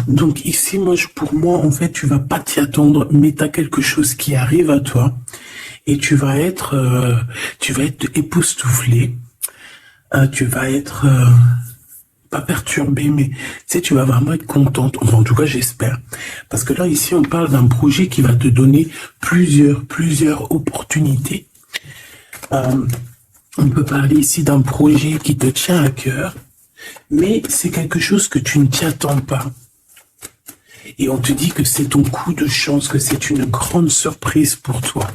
Donc ici, pour moi, en fait, tu vas pas t'y attendre, mais tu as quelque chose qui arrive à toi et tu vas être époustouflé, tu vas être pas perturbé, mais tu sais, tu vas vraiment être contente. Enfin, en tout cas, j'espère, parce que là, ici, on parle d'un projet qui va te donner plusieurs opportunités. On peut parler ici d'un projet qui te tient à cœur, mais c'est quelque chose que tu ne t'y attends pas. Et on te dit que c'est ton coup de chance, que c'est une grande surprise pour toi.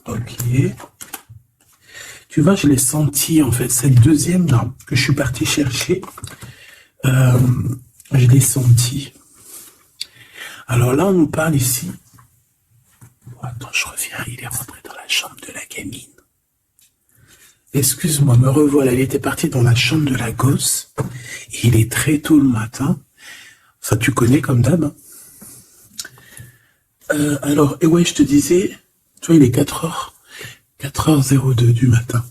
Ok. Tu vois, je l'ai senti, en fait, cette deuxième là, que je suis parti chercher. Je l'ai senti. Alors là, on nous parle ici. Attends, je reviens, il est rentré dans la chambre de la gamine. Excuse-moi, me revoilà, il était parti dans la chambre de la gosse. Et il est très tôt le matin. Ça, tu connais comme d'hab. Alors, et ouais, je te disais, tu vois, il est 4h02 du matin.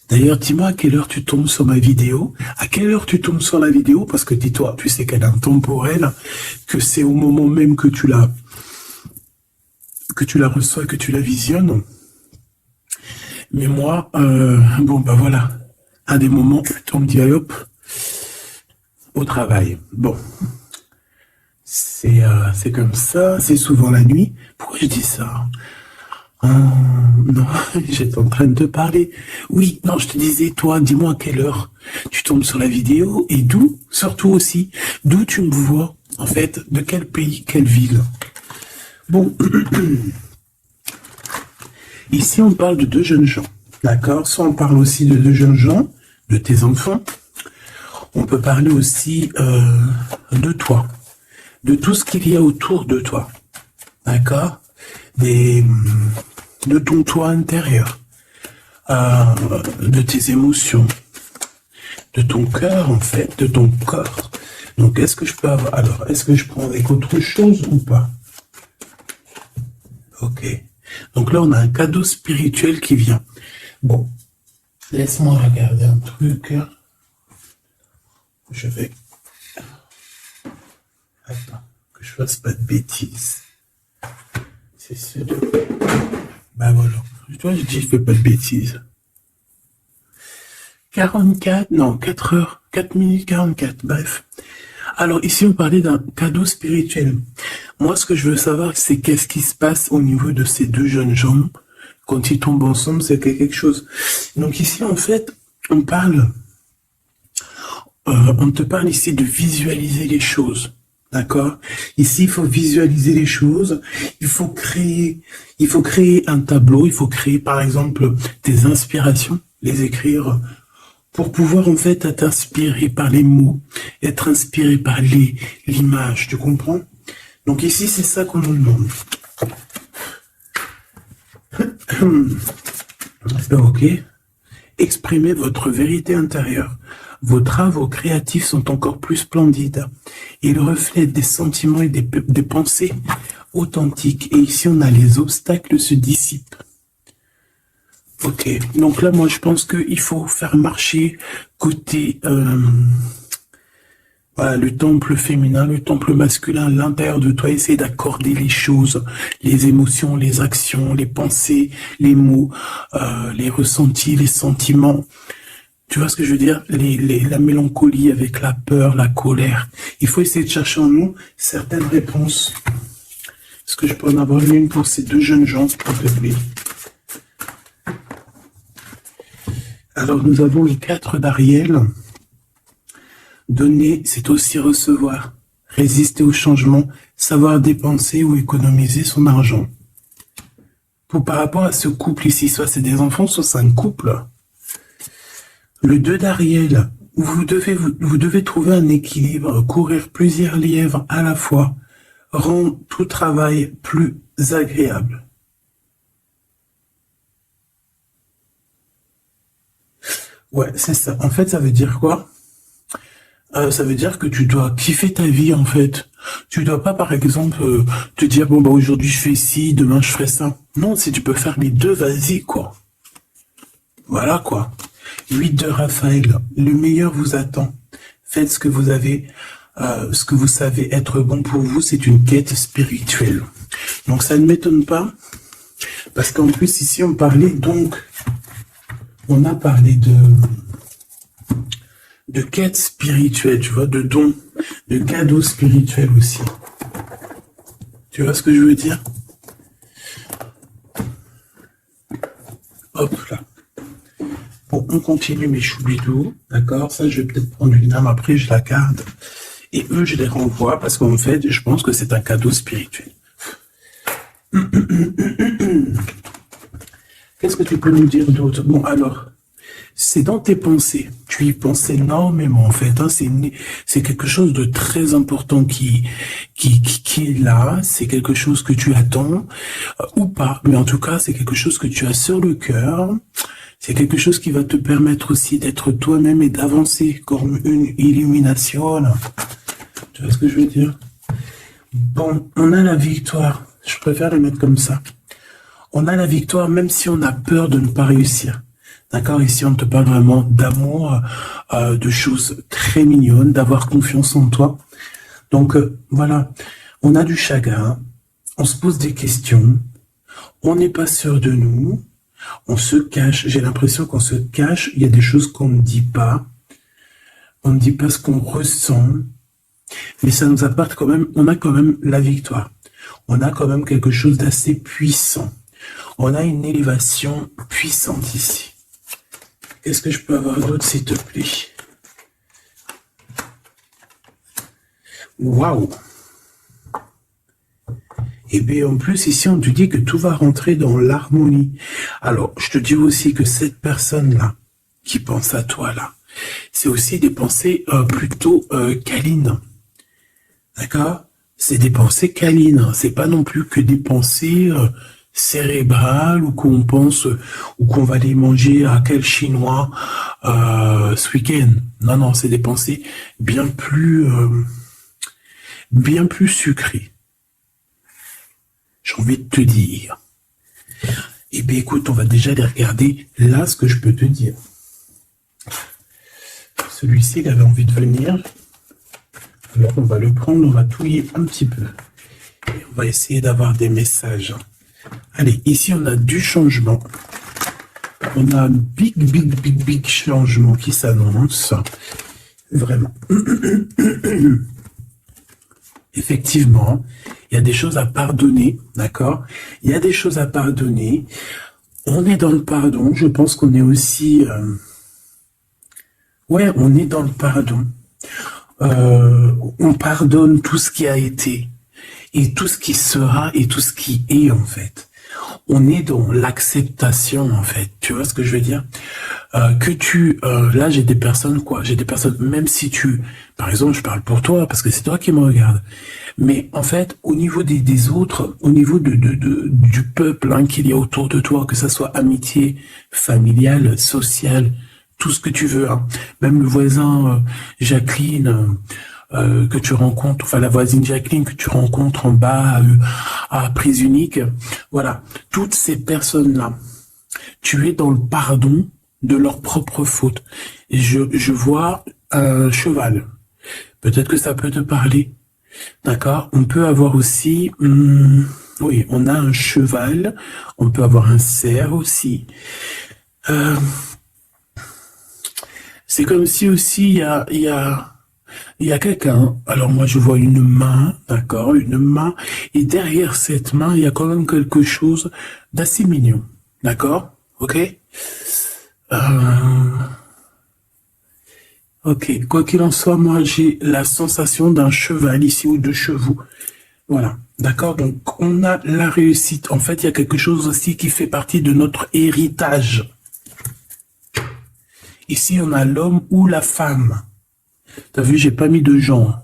D'ailleurs, dis-moi à quelle heure tu tombes sur ma vidéo. À quelle heure tu tombes sur la vidéo? Parce que dis-toi, tu sais qu'elle est intemporelle, que c'est au moment même que tu la reçois, que tu la visionnes. Mais moi, bon, bah voilà, à des moments, on me dit, allez hop, au travail. Bon, c'est comme ça, c'est souvent la nuit. Pourquoi je dis ça? Non, j'étais en train de te parler. Oui, non, je te disais, toi, dis-moi à quelle heure tu tombes sur la vidéo et d'où, surtout aussi, d'où tu me vois, en fait, de quel pays, quelle ville. Bon, ici, on parle de deux jeunes gens, d'accord? Soit on parle aussi de deux jeunes gens, de tes enfants. On peut parler aussi de toi, de tout ce qu'il y a autour de toi, d'accord? De ton toi intérieur, de tes émotions, de ton cœur en fait, de ton corps. Donc est-ce que je peux avoir... Alors, est-ce que je prends avec autre chose ou pas? Ok. Donc là, on a un cadeau spirituel qui vient. Bon, laisse-moi regarder un truc. Je vais... Attends, que je fasse pas de bêtises. C'est sûr. Ben voilà. Toi, je dis, je fais pas de bêtises. 44, non, 4 heures, 4 minutes 44, bref. Alors ici, on parlait d'un cadeau spirituel. Moi, ce que je veux savoir, c'est qu'est-ce qui se passe au niveau de ces deux jeunes gens. Quand ils tombent ensemble, c'est quelque chose. Donc ici, en fait, on te parle ici de visualiser les choses. D'accord? Ici, il faut visualiser les choses. Il faut créer un tableau. Il faut créer, par exemple, des inspirations, les écrire pour pouvoir, en fait, être inspiré par les mots, être inspiré par l'image. Tu comprends? Donc ici, c'est ça qu'on nous demande. Ok. Exprimez votre vérité intérieure. Vos travaux créatifs sont encore plus splendides. Ils reflètent des sentiments et des pensées authentiques. Et ici, on a les obstacles se dissipent. Ok, donc là, moi, je pense qu'il faut faire marcher côté voilà, le temple féminin, le temple masculin, à l'intérieur de toi. Essayer d'accorder les choses, les émotions, les actions, les pensées, les mots, les ressentis, les sentiments. Tu vois ce que je veux dire? La mélancolie avec la peur, la colère. Il faut essayer de chercher en nous certaines réponses. Est-ce que je peux en avoir une pour ces deux jeunes gens, s'il te plaît? Alors, nous avons les 4 d'Ariel. Donner, c'est aussi recevoir. Résister au changement, savoir dépenser ou économiser son argent. Par rapport à ce couple ici, soit c'est des enfants, soit c'est un couple. Le 2 d'Ariel, vous devez trouver un équilibre, courir plusieurs lièvres à la fois, rend tout travail plus agréable. Ouais, c'est ça. En fait, ça veut dire quoi? Ça veut dire que tu dois kiffer ta vie, en fait. Tu dois pas, par exemple, te dire, bon, bah, aujourd'hui, je fais ci, demain, je ferai ça. Non, si tu peux faire les deux, vas-y, quoi. Voilà, quoi. 8 de Raphaël, le meilleur vous attend. Faites ce que vous avez, ce que vous savez être bon pour vous, c'est une quête spirituelle. Donc ça ne m'étonne pas, parce qu'en plus ici on parlait donc, on a parlé de quête spirituelle, tu vois, de dons, de cadeaux spirituels aussi. Tu vois ce que je veux dire? Hop là. Bon, on continue mes choubidous, d'accord? Ça, je vais peut-être prendre une dame après, je la garde. Et eux, je les renvoie parce qu'en fait, je pense que c'est un cadeau spirituel. Qu'est-ce que tu peux nous dire d'autre? Bon, alors, c'est dans tes pensées. Tu y penses énormément, en fait. Hein. C'est quelque chose de très important qui est là. C'est quelque chose que tu attends, ou pas. Mais en tout cas, c'est quelque chose que tu as sur le cœur. C'est quelque chose qui va te permettre aussi d'être toi-même et d'avancer comme une illumination. Tu vois ce que je veux dire? Bon, on a la victoire. Je préfère les mettre comme ça. On a la victoire même si on a peur de ne pas réussir. D'accord? Ici, on te parle vraiment d'amour, de choses très mignonnes, d'avoir confiance en toi. Donc, voilà. On a du chagrin. On se pose des questions. On n'est pas sûr de nous. On se cache. J'ai l'impression qu'on se cache. Il y a des choses qu'on ne dit pas. On ne dit pas ce qu'on ressent. Mais ça nous apporte quand même, on a quand même la victoire. On a quand même quelque chose d'assez puissant. On a une élévation puissante ici. Qu'est-ce que je peux avoir d'autre, s'il te plaît? Waouh! Et bien en plus, ici, on te dit que tout va rentrer dans l'harmonie. Alors, je te dis aussi que cette personne-là, qui pense à toi, là, c'est aussi des pensées plutôt câlines. D'accord? C'est des pensées câlines. C'est pas non plus que des pensées cérébrales ou qu'on pense ou qu'on va aller manger à quel chinois ce week-end. Non, non, c'est des pensées bien plus sucrées. J'ai envie de te dire. Eh bien, écoute, on va déjà les regarder. Là, ce que je peux te dire. Celui-ci, il avait envie de venir. Alors, on va le prendre, on va touiller un petit peu. Et on va essayer d'avoir des messages. Allez, ici, on a du changement. On a un big changement qui s'annonce. Vraiment. Effectivement, il y a des choses à pardonner, d'accord? Il y a des choses à pardonner. On est dans le pardon. Je pense qu'on est aussi... Ouais, on est dans le pardon. On pardonne tout ce qui a été et tout ce qui sera et tout ce qui est, en fait. On est dans l'acceptation, en fait. Tu vois ce que je veux dire? Là, j'ai des personnes, quoi. J'ai des personnes, même si par exemple, je parle pour toi, parce que c'est toi qui me regardes. Mais, en fait, au niveau des autres, au niveau du peuple, hein, qu'il y a autour de toi, que ça soit amitié, familiale, sociale, tout ce que tu veux, hein. Même le voisin, Jacqueline, que tu rencontres, enfin la voisine Jacqueline que tu rencontres en bas à Prise Unique, voilà, toutes ces personnes-là, tu es dans le pardon de leur propre faute. Et je vois un cheval. Peut-être que ça peut te parler, d'accord? On peut avoir aussi, oui, on a un cheval, on peut avoir un cerf aussi. C'est comme si aussi il y a quelqu'un. Alors moi je vois une main, d'accord, une main, et derrière cette main il y a quand même quelque chose d'assez mignon, d'accord, ok. Ok, quoi qu'il en soit, moi j'ai la sensation d'un cheval ici ou de chevaux, voilà, d'accord. Donc on a la réussite. En fait, il y a quelque chose aussi qui fait partie de notre héritage. Ici, on a l'homme ou la femme. T'as vu, j'ai pas mis de genre.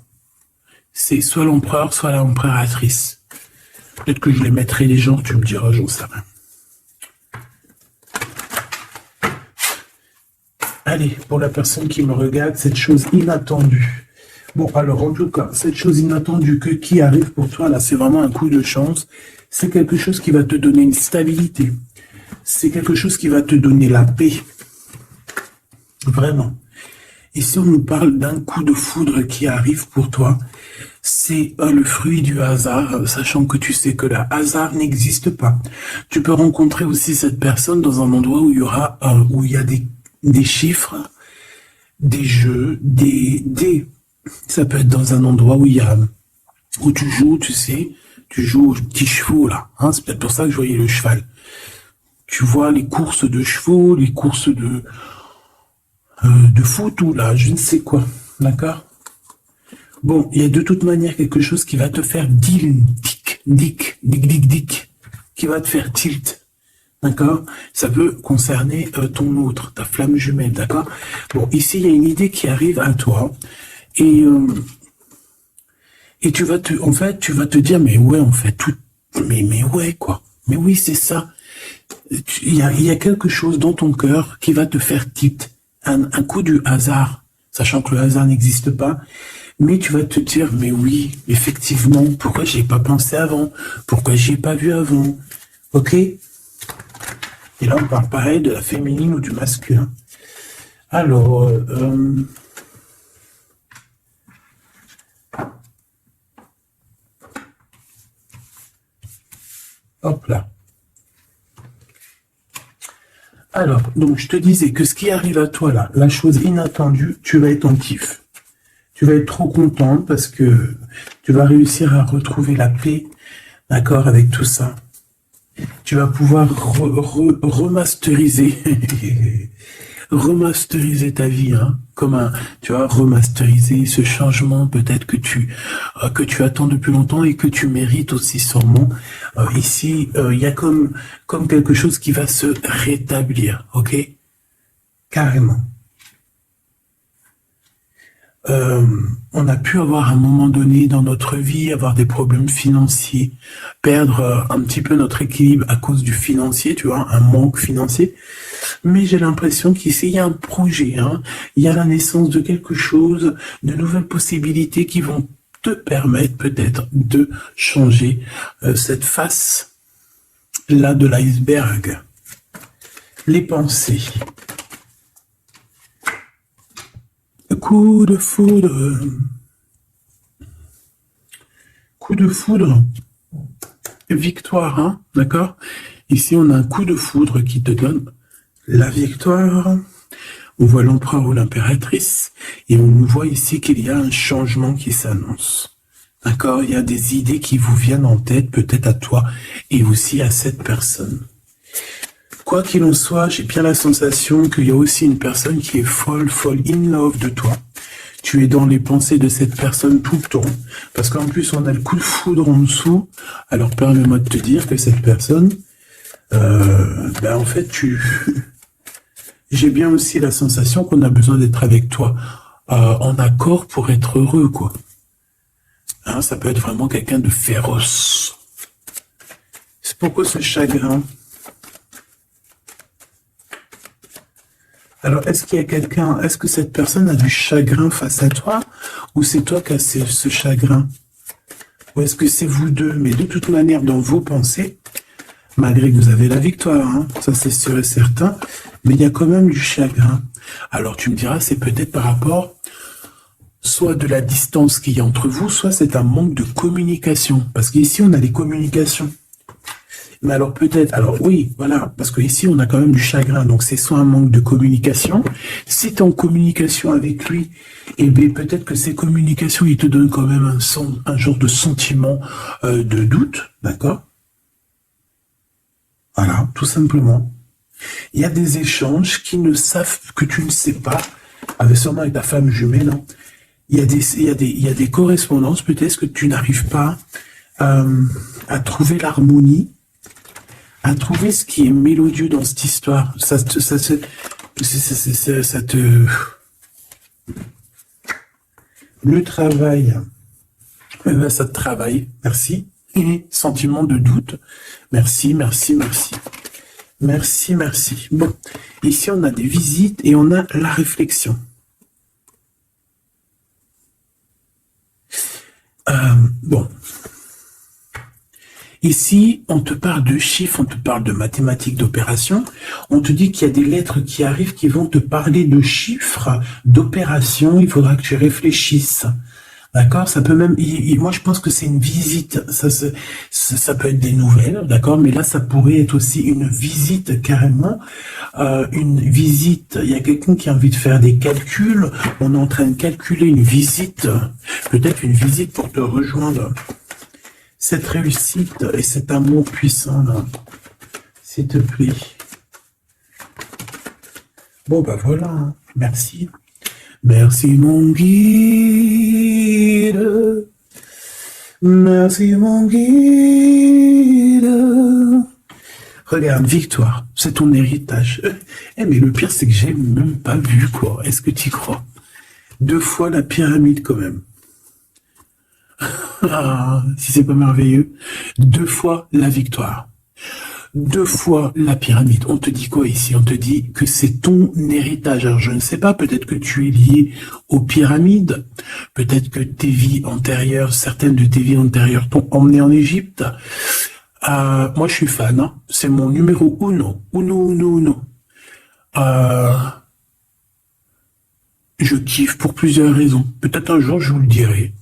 C'est soit l'empereur, soit l'impératrice. Peut-être que je les mettrai les gens, tu me diras, j'en sais rien. Allez, pour la personne qui me regarde, cette chose inattendue. Bon, alors, en tout cas, cette chose inattendue qui arrive pour toi, là, c'est vraiment un coup de chance. C'est quelque chose qui va te donner une stabilité. C'est quelque chose qui va te donner la paix. Vraiment. Ici, on nous parle d'un coup de foudre qui arrive pour toi. C'est le fruit du hasard, sachant que tu sais que le hasard n'existe pas. Tu peux rencontrer aussi cette personne dans un endroit où il y aura, où il y a des chiffres, des jeux, ça peut être dans un endroit où tu joues, tu sais, tu joues aux petits chevaux, là, hein. C'est peut-être pour ça que je voyais le cheval. Tu vois les courses de chevaux, les courses de foot ou là, je ne sais quoi. D'accord? Bon, il y a de toute manière quelque chose qui va te faire dick, qui va te faire tilt. D'accord? Ça peut concerner ton autre, ta flamme jumelle, d'accord? Bon, ici, il y a une idée qui arrive à toi et tu vas tu vas te dire, mais ouais, en fait, mais ouais, quoi. Mais oui, c'est ça. Il y a quelque chose dans ton cœur qui va te faire tilt. Un coup du hasard, sachant que le hasard n'existe pas, mais tu vas te dire, mais oui, effectivement, pourquoi j'ai pas pensé avant? Pourquoi j'y ai pas vu avant? Ok? Et là, on parle pareil de la féminine ou du masculin. Alors, hop là. Alors, donc je te disais que ce qui arrive à toi là, la chose inattendue, tu vas être en kiff. Tu vas être trop content parce que tu vas réussir à retrouver la paix, d'accord, avec tout ça. Tu vas pouvoir remasteriser, remasteriser ta vie, hein, tu vas remasteriser ce changement peut-être que tu attends depuis longtemps et que tu mérites aussi sûrement. Ici, il y a comme quelque chose qui va se rétablir, ok? Carrément. On a pu avoir à un moment donné dans notre vie, avoir des problèmes financiers, perdre un petit peu notre équilibre à cause du financier, tu vois, un manque financier. Mais j'ai l'impression qu'ici, il y a un projet, hein, il y a la naissance de quelque chose, de nouvelles possibilités qui vont te permettre peut-être de changer cette face-là de l'iceberg. Les pensées. Coup de foudre. Coup de foudre. Victoire, hein, d'accord? Ici, on a un coup de foudre qui te donne la victoire. On voit l'empereur ou l'impératrice et on voit ici qu'il y a un changement qui s'annonce. D'accord? Il y a des idées qui vous viennent en tête, peut-être à toi et aussi à cette personne. Quoi qu'il en soit, j'ai bien la sensation qu'il y a aussi une personne qui est folle in love de toi. Tu es dans les pensées de cette personne tout le temps. Parce qu'en plus, on a le coup de foudre en dessous. Alors, permets-moi de te dire que cette personne, en fait, j'ai bien aussi la sensation qu'on a besoin d'être avec toi en accord pour être heureux, quoi. Hein, ça peut être vraiment quelqu'un de féroce. C'est pourquoi ce chagrin? Alors, est-ce qu'il y a quelqu'un, est-ce que cette personne a du chagrin face à toi, ou c'est toi qui as ce chagrin? Ou est-ce que c'est vous deux? Mais de toute manière, dans vos pensées, malgré que vous avez la victoire, hein, ça c'est sûr et certain, mais il y a quand même du chagrin. Alors tu me diras, c'est peut-être par rapport soit de la distance qu'il y a entre vous, soit c'est un manque de communication. Parce qu'ici, on a les communications. Mais alors peut-être, alors oui, voilà, parce que ici on a quand même du chagrin, donc c'est soit un manque de communication. Si tu es en communication avec lui, eh bien peut-être que ces communications, il te donnent quand même un genre de sentiment de doute, d'accord? Voilà, tout simplement. Il y a des échanges que tu ne sais pas, sûrement avec ta femme jumelle, hein. Il y a des correspondances, peut-être que tu n'arrives pas à trouver l'harmonie, à trouver ce qui est mélodieux dans cette histoire. Le travail, ça te travaille, merci. Sentiment de doute, merci. Merci. Bon, ici on a des visites et on a la réflexion. Bon. Ici, on te parle de chiffres, on te parle de mathématiques, d'opérations. On te dit qu'il y a des lettres qui arrivent qui vont te parler de chiffres, d'opérations. Il faudra que tu réfléchisses. D'accord? Ça peut même, moi je pense que c'est une visite. Ça peut être des nouvelles, d'accord? Mais là, ça pourrait être aussi une visite carrément. Une visite. Il y a quelqu'un qui a envie de faire des calculs. On est en train de calculer une visite. Peut-être une visite pour te rejoindre. Cette réussite et cet amour puissant là. S'il te plaît. Bon, bah voilà. Hein. Merci. Merci mon guide, merci mon guide. Regarde, victoire, c'est ton héritage. Eh mais le pire c'est que j'ai même pas vu quoi. Est-ce que tu y crois? 2 fois la pyramide quand même. Ah, si c'est pas merveilleux. 2 fois la victoire. 2 fois la pyramide. On te dit quoi ici? On te dit que c'est ton héritage. Alors je ne sais pas, peut-être que tu es lié aux pyramides, peut-être que tes vies antérieures, certaines de tes vies antérieures t'ont emmené en Égypte. Moi je suis fan, hein. C'est mon numéro uno. Je kiffe pour plusieurs raisons. Peut-être un jour je vous le dirai.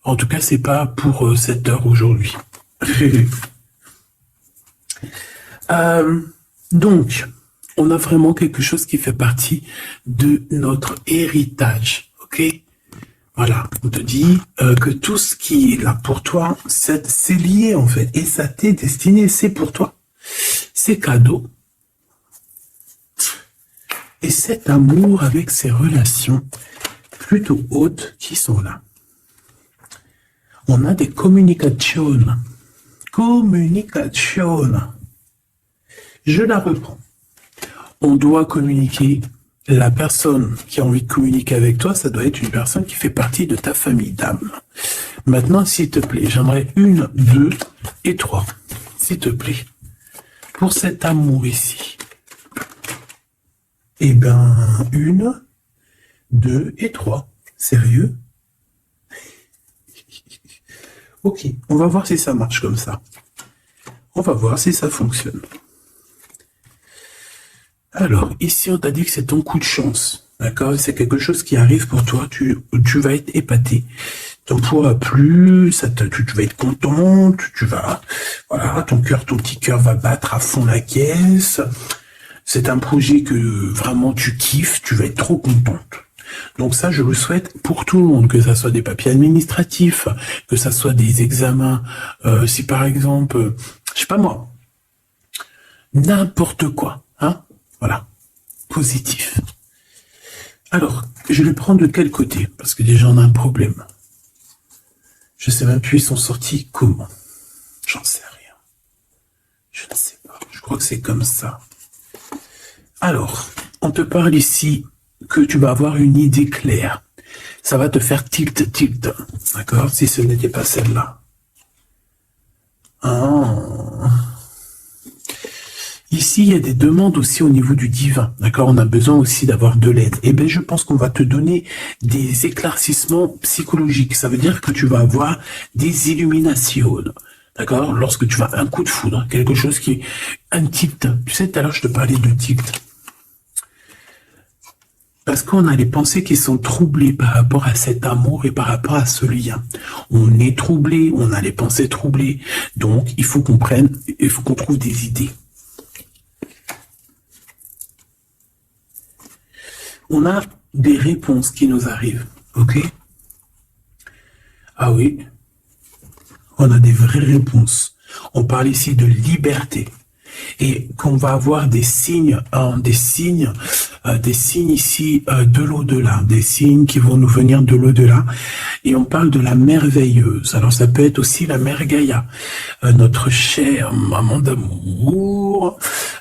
En tout cas, c'est pas pour cette heure aujourd'hui. Donc, on a vraiment quelque chose qui fait partie de notre héritage, ok? Voilà, on te dit que tout ce qui est là pour toi, c'est lié en fait, et ça t'est destiné, c'est pour toi. C'est cadeau. Et cet amour avec ces relations plutôt hautes qui sont là. On a des communications. Je la reprends. On doit communiquer. La personne qui a envie de communiquer avec toi, ça doit être une personne qui fait partie de ta famille d'âme. Maintenant, s'il te plaît, j'aimerais 1, 2 et 3. S'il te plaît. Pour cet amour ici. Eh ben, 1, 2 et 3. Sérieux? Ok, on va voir si ça marche comme ça. On va voir si ça fonctionne. Alors, ici, on t'a dit que c'est ton coup de chance. D'accord? C'est quelque chose qui arrive pour toi. Tu vas être épaté. Ton poids a plu, tu vas être content, tu vas... Voilà, ton petit cœur va battre à fond la caisse. C'est un projet que vraiment tu kiffes, tu vas être trop contente. Donc ça, je le souhaite pour tout le monde, que ça soit des papiers administratifs, que ça soit des examens, si par exemple, je sais pas moi, n'importe quoi, hein, voilà, positif. Alors, je vais prendre de quel côté? Parce que déjà, on a un problème. Je sais même plus, ils sont sortis comment? J'en sais rien. Je ne sais pas. Je crois que c'est comme ça. Alors, on te parle ici que tu vas avoir une idée claire. Ça va te faire tilt. D'accord? Si ce n'était pas celle-là. Ici, il y a des demandes aussi au niveau du divin. D'accord? On a besoin aussi d'avoir de l'aide. Eh bien, je pense qu'on va te donner des éclaircissements psychologiques. Ça veut dire que tu vas avoir des illuminations. D'accord? Lorsque tu vas un coup de foudre, quelque chose qui... Un tilt. Tu sais, tout à l'heure, je te parlais de tilt. Parce qu'on a les pensées qui sont troublées par rapport à cet amour et par rapport à ce lien. On est troublé, on a les pensées troublées. Donc, il faut qu'on trouve des idées. On a des réponses qui nous arrivent, ok? Ah oui, on a des vraies réponses. On parle ici de liberté. Et qu'on va avoir des signes ici de l'au-delà, des signes qui vont nous venir de l'au-delà. Et on parle de la merveilleuse. Alors ça peut être aussi la mère Gaïa, notre chère maman d'amour.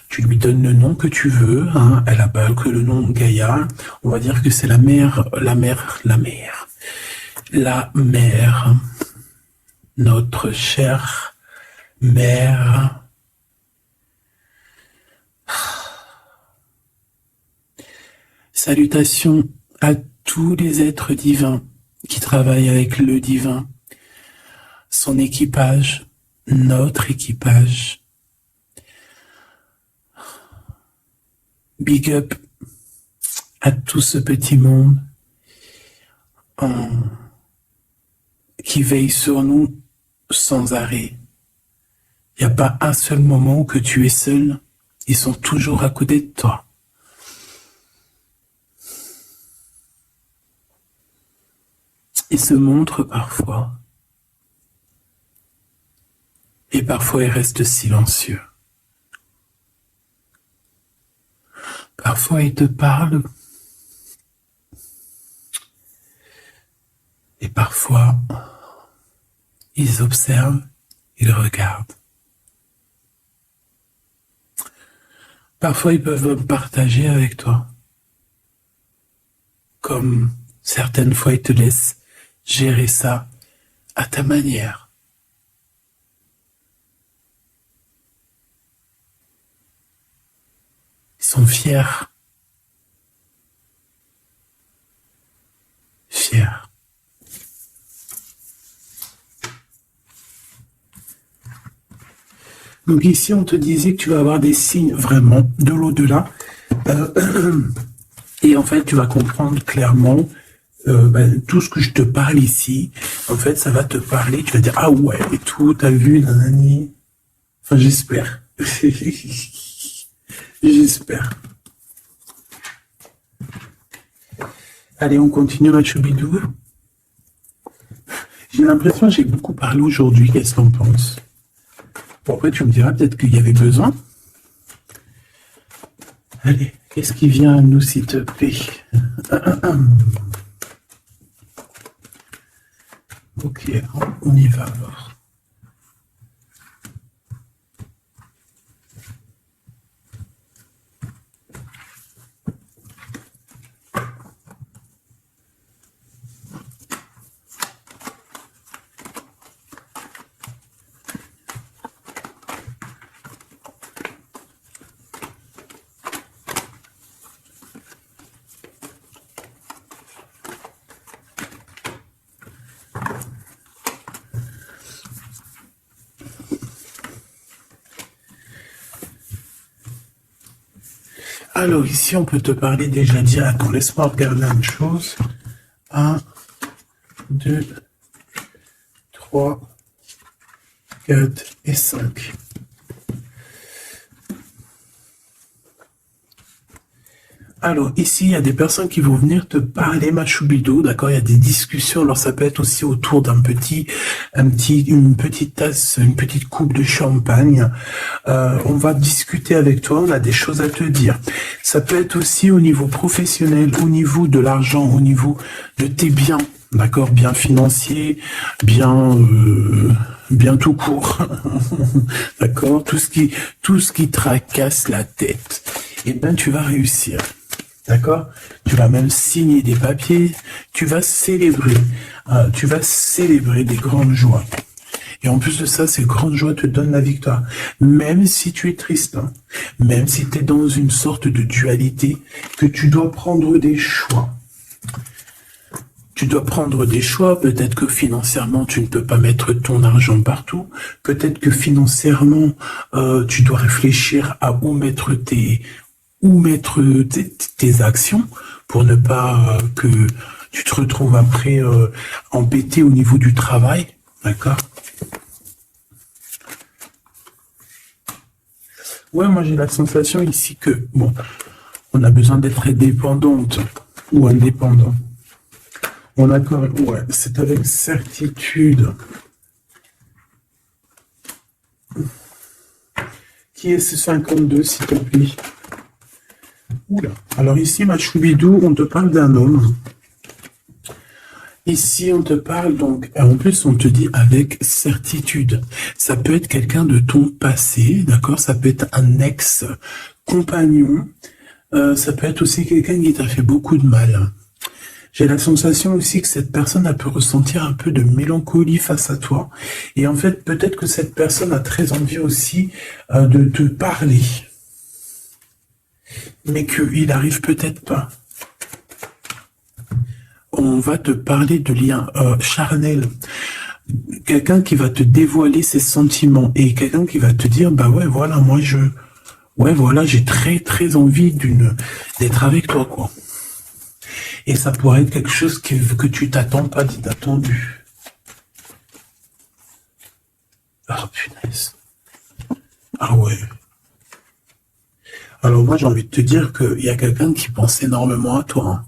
Tu lui donnes le nom que tu veux, hein. Elle n'a pas que le nom Gaïa. On va dire que c'est la mère, notre chère mère. Salutations à tous les êtres divins qui travaillent avec le divin, son équipage, notre équipage. Big up à tout ce petit monde qui veille sur nous sans arrêt. Il n'y a pas un seul moment où que tu es seul. Ils sont toujours à côté de toi. Ils se montrent parfois. Et parfois ils restent silencieux. Parfois ils te parlent. Et parfois ils observent, ils regardent. Parfois ils peuvent partager avec toi. Comme certaines fois ils te laissent gérer ça à ta manière. Ils sont fiers. Fiers. Donc ici, on te disait que tu vas avoir des signes vraiment de l'au-delà. Et en fait, tu vas comprendre clairement tout ce que je te parle ici. En fait, ça va te parler. Tu vas dire, ah ouais, et tout, t'as vu, nanani. Enfin, j'espère. J'espère. Allez, on continue à Choubidou. J'ai l'impression que j'ai beaucoup parlé aujourd'hui. Qu'est-ce qu'on pense? Bon, après, tu me diras peut-être qu'il y avait besoin. Allez, qu'est-ce qui vient à nous, s'il te plaît? Ok, on y va alors. Alors ici, on peut te parler déjà dire, attends, laisse-moi regarder une chose. 1, 2, 3, 4 et 5. Alors ici, il y a des personnes qui vont venir te parler Machoubidou, d'accord? Il y a des discussions. Alors ça peut être aussi autour une petite tasse, une petite coupe de champagne. On va discuter avec toi. On a des choses à te dire. Ça peut être aussi au niveau professionnel, au niveau de l'argent, au niveau de tes biens, d'accord? Bien financier, bien tout court, d'accord? Tout ce qui tracasse la tête. Eh ben, tu vas réussir. D'accord? Tu vas même signer des papiers, tu vas célébrer des grandes joies. Et en plus de ça, ces grandes joies te donnent la victoire. Même si tu es triste, hein, même si tu es dans une sorte de dualité, que tu dois prendre des choix. Tu dois prendre des choix, peut-être que financièrement, tu ne peux pas mettre ton argent partout. Peut-être que financièrement, tu dois réfléchir à où mettre tes actions pour ne pas que tu te retrouves après embêté au niveau du travail, d'accord? Ouais, moi j'ai la sensation ici que, bon, on a besoin d'être indépendante ou indépendant. On a quand même, ouais, c'est avec certitude. Qui est ce 52, s'il te plaît? Oula. Alors ici, Machoubidou, on te parle d'un homme. Ici, on te parle donc, en plus, on te dit avec certitude. Ça peut être quelqu'un de ton passé, d'accord? Ça peut être un ex-compagnon. Ça peut être aussi quelqu'un qui t'a fait beaucoup de mal. J'ai la sensation aussi que cette personne a pu ressentir un peu de mélancolie face à toi. Et en fait, peut-être que cette personne a très envie aussi de te parler. Mais qu'il n'arrive peut-être pas. On va te parler de liens charnels. quelqu'un qui va te dévoiler ses sentiments et quelqu'un qui va te dire, bah ouais, voilà, ouais, voilà, j'ai très, très envie d'être avec toi, quoi. Et ça pourrait être quelque chose que tu t'attends pas d'inattendu. Ah, punaise. Ah ouais. Alors moi, j'ai envie de te dire qu'il y a quelqu'un qui pense énormément à toi, hein.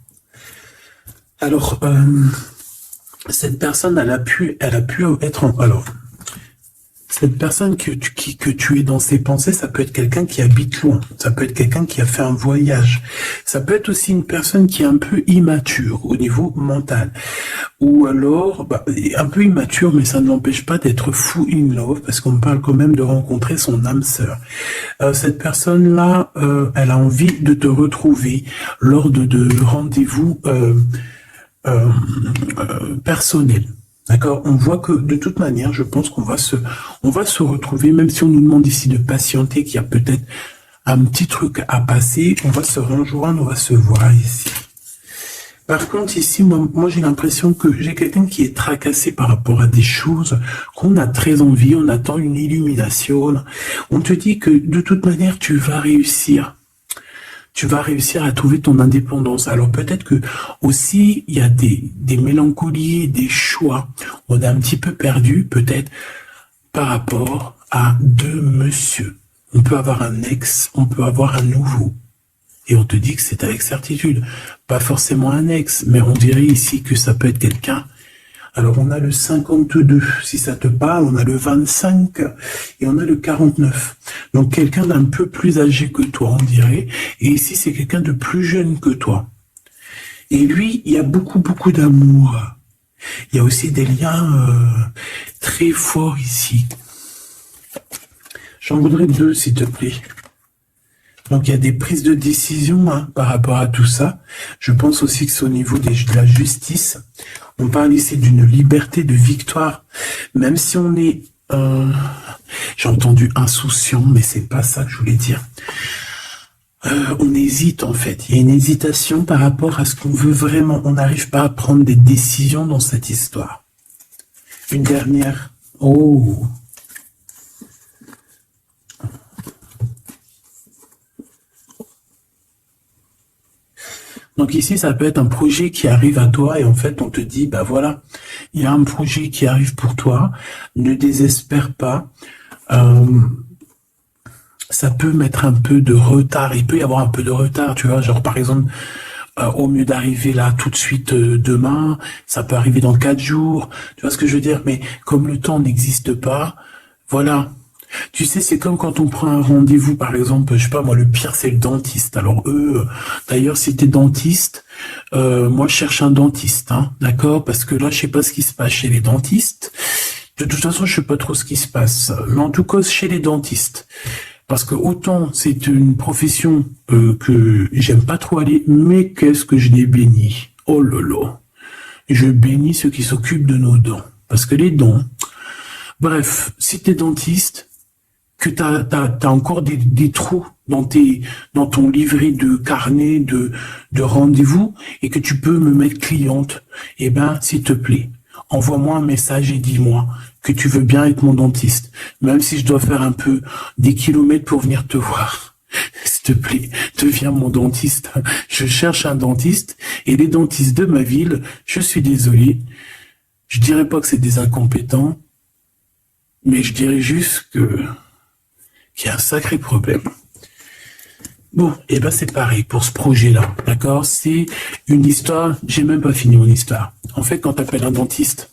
Alors, cette personne, elle a pu être alors, cette personne que tu es dans ses pensées, ça peut être quelqu'un qui habite loin, ça peut être quelqu'un qui a fait un voyage, ça peut être aussi une personne qui est un peu immature au niveau mental, ou alors un peu immature, mais ça ne l'empêche pas d'être fou in love, parce qu'on parle quand même de rencontrer son âme sœur. Cette personne-là, elle a envie de te retrouver lors de rendez-vous personnels. D'accord? On voit que de toute manière, je pense qu'on va se retrouver, même si on nous demande ici de patienter, qu'il y a peut-être un petit truc à passer, on va se rejoindre, on va se voir ici. Par contre, ici, moi j'ai l'impression que j'ai quelqu'un qui est tracassé par rapport à des choses qu'on a très envie, on attend une illumination. On te dit que de toute manière, tu vas réussir. Tu vas réussir à trouver ton indépendance. Alors peut-être que aussi il y a des mélancolies, des choix. On est un petit peu perdu peut-être par rapport à deux monsieur. On peut avoir un ex, on peut avoir un nouveau. Et on te dit que c'est avec certitude. Pas forcément un ex, mais on dirait ici que ça peut être quelqu'un. Alors on a le 52, si ça te parle, on a le 25 et on a le 49. Donc quelqu'un d'un peu plus âgé que toi, on dirait. Et ici, c'est quelqu'un de plus jeune que toi. Et lui, il y a beaucoup, beaucoup d'amour. Il y a aussi des liens très forts ici. J'en voudrais deux, s'il te plaît. Donc il y a des prises de décision par rapport à tout ça. Je pense aussi que c'est au niveau de la justice. On parle ici d'une liberté de victoire. Même si on est, j'ai entendu insouciant, mais c'est pas ça que je voulais dire. On hésite en fait. Il y a une hésitation par rapport à ce qu'on veut vraiment. On n'arrive pas à prendre des décisions dans cette histoire. Une dernière. Oh. Donc ici, ça peut être un projet qui arrive à toi et en fait, on te dit, bah voilà, il y a un projet qui arrive pour toi, ne désespère pas. Ça peut mettre un peu de retard, il peut y avoir un peu de retard, tu vois, genre par exemple, au mieux d'arriver là tout de suite demain, ça peut arriver dans 4 jours, tu vois ce que je veux dire, mais comme le temps n'existe pas, voilà. Tu sais, c'est comme quand on prend un rendez-vous, par exemple, je sais pas, moi, le pire, c'est le dentiste. Alors eux, d'ailleurs, si t'es dentiste, moi, je cherche un dentiste, hein, d'accord? Parce que là, je sais pas ce qui se passe chez les dentistes. De toute façon, je sais pas trop ce qui se passe. Mais en tout cas, chez les dentistes. Parce que autant c'est une profession que j'aime pas trop aller, mais qu'est-ce que je les bénis. Oh là là. Je bénis ceux qui s'occupent de nos dents. Parce que les dents... Bref, si t'es dentiste, que t'as encore des trous dans ton livret de carnet de rendez-vous et que tu peux me mettre cliente, eh ben, s'il te plaît, envoie-moi un message et dis-moi que tu veux bien être mon dentiste, même si je dois faire un peu des kilomètres pour venir te voir. S'il te plaît, deviens mon dentiste. Je cherche un dentiste et les dentistes de ma ville, je suis désolé, je dirais pas que c'est des incompétents, mais je dirais juste qu'il y a un sacré problème. Bon, et ben c'est pareil pour ce projet-là, d'accord? C'est une histoire, j'ai même pas fini mon histoire. En fait, quand t'appelles un dentiste,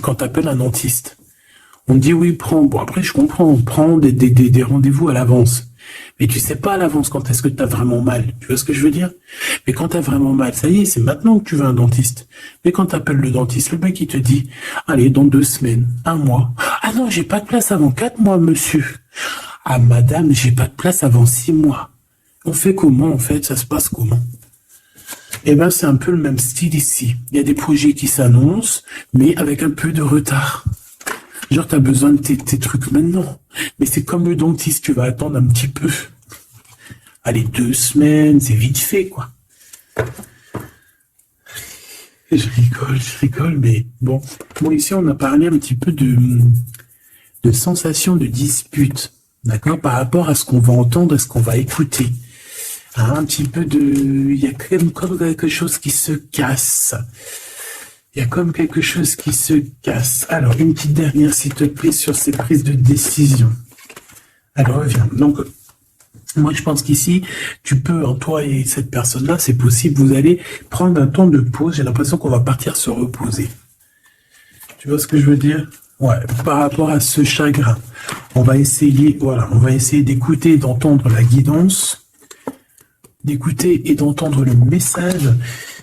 quand t'appelles un dentiste, on te dit oui, bon après je comprends, prends des rendez-vous à l'avance. Mais tu sais pas à l'avance quand est-ce que t'as vraiment mal. Tu vois ce que je veux dire? Mais quand t'as vraiment mal, ça y est, c'est maintenant que tu veux un dentiste. Mais quand t'appelles le dentiste, le mec il te dit, allez, dans 2 semaines, 1 mois. Ah non, j'ai pas de place avant 4 mois, monsieur. Ah madame, j'ai pas de place avant 6 mois. On fait comment en fait? Ça se passe comment? Eh ben c'est un peu le même style ici. Il y a des projets qui s'annoncent, mais avec un peu de retard. Genre, t'as besoin de tes trucs maintenant. Mais c'est comme le dentiste, tu vas attendre un petit peu. Allez, 2 semaines, c'est vite fait, quoi. Je rigole, mais bon. Bon, ici, on a parlé un petit peu de sensation de dispute, d'accord, par rapport à ce qu'on va entendre et ce qu'on va écouter. Hein, un petit peu de... Il y a comme quelque chose qui se casse. Il y a comme quelque chose qui se casse. Alors, une petite dernière, s'il te plaît, sur ces prises de décision. Alors, reviens. Donc, moi, je pense qu'ici, tu peux, en toi et cette personne-là, c'est possible, vous allez prendre un temps de pause. J'ai l'impression qu'on va partir se reposer. Tu vois ce que je veux dire? Ouais, par rapport à ce chagrin. On va essayer, voilà, on va essayer d'écouter, d'entendre la guidance, d'écouter et d'entendre le message,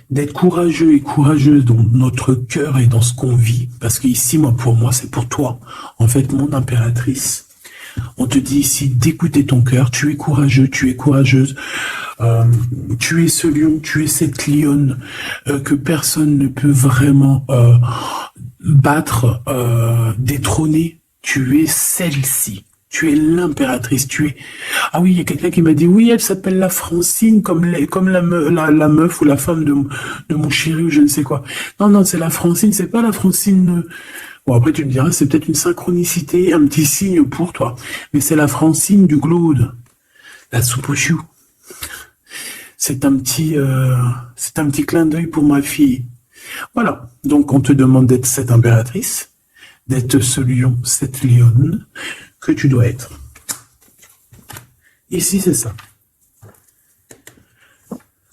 d'être courageux et courageuse dans notre cœur et dans ce qu'on vit. Parce qu'ici, moi, pour moi, c'est pour toi. En fait, mon impératrice. On te dit ici d'écouter ton cœur, tu es courageux, tu es courageuse, tu es ce lion, tu es cette lionne que personne ne peut vraiment battre, détrôner. Tu es celle-ci, tu es l'impératrice, tu es... Ah oui, il y a quelqu'un qui m'a dit, oui, elle s'appelle la Francine, comme la meuf ou la femme de mon chéri ou je ne sais quoi. Non, non, c'est la Francine, c'est pas la Francine... Bon, après, tu me diras, c'est peut-être une synchronicité, un petit signe pour toi. Mais c'est la Francine du Glaude, la soupe aux choux. C'est un petit clin d'œil pour ma fille. Voilà. Donc, on te demande d'être cette impératrice, d'être ce lion, cette lionne que tu dois être. Ici, c'est ça.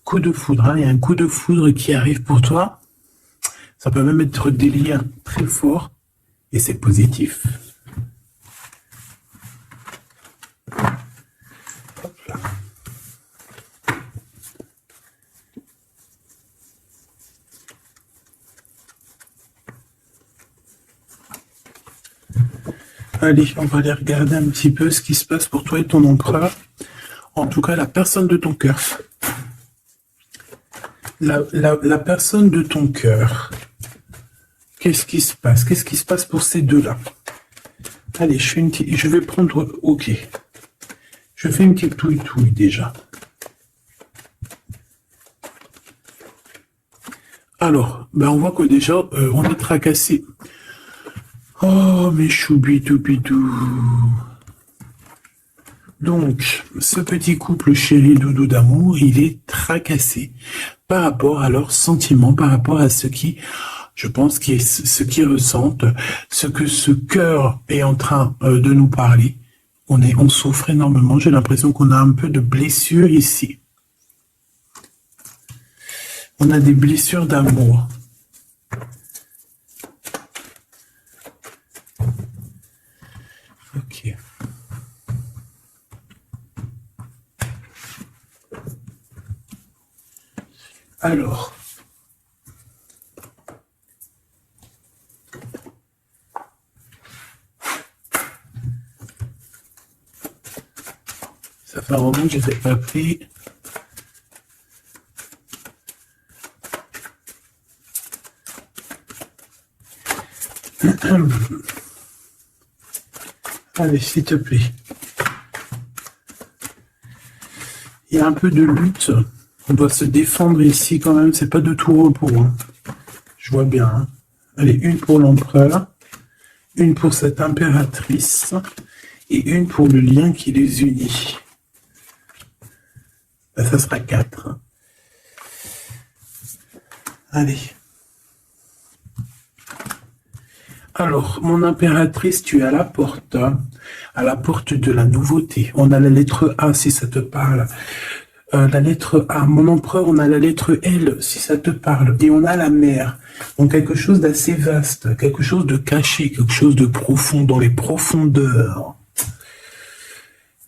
Coup de foudre, hein. Il y a un coup de foudre qui arrive pour toi. Ça peut même être des liens très forts. Et c'est positif. Hop là. Allez, on va aller regarder un petit peu ce qui se passe pour toi et ton empereur. En tout cas, la personne de ton cœur. La personne de ton cœur. Qu'est-ce qui se passe? Qu'est-ce qui se passe pour ces deux-là? Allez, je vais prendre... Ok. Je fais une petite touille déjà. Alors, ben on voit que déjà, on est tracassé. Oh, mes choubidou-bidou. Donc, ce petit couple chéri doudou d'amour, il est tracassé par rapport à leurs sentiments, par rapport à ce qui... Je pense que ce qu'ils ressentent, ce que ce cœur est en train de nous parler. On souffre énormément. J'ai l'impression qu'on a un peu de blessures ici. On a des blessures d'amour. Ok. Alors... Ça fait un moment que je ne les ai pas pris. Allez, s'il te plaît. Il y a un peu de lutte. On doit se défendre ici quand même. C'est pas de tout repos. Hein. Je vois bien. Hein. Allez, une pour l'empereur. Une pour cette impératrice. Et une pour le lien qui les unit. Ça sera 4. Allez. Alors, mon impératrice, tu es à la porte de la nouveauté. On a la lettre A, si ça te parle. La lettre A. Mon empereur, on a la lettre L, si ça te parle. Et on a la mer. Donc, quelque chose d'assez vaste, quelque chose de caché, quelque chose de profond, dans les profondeurs.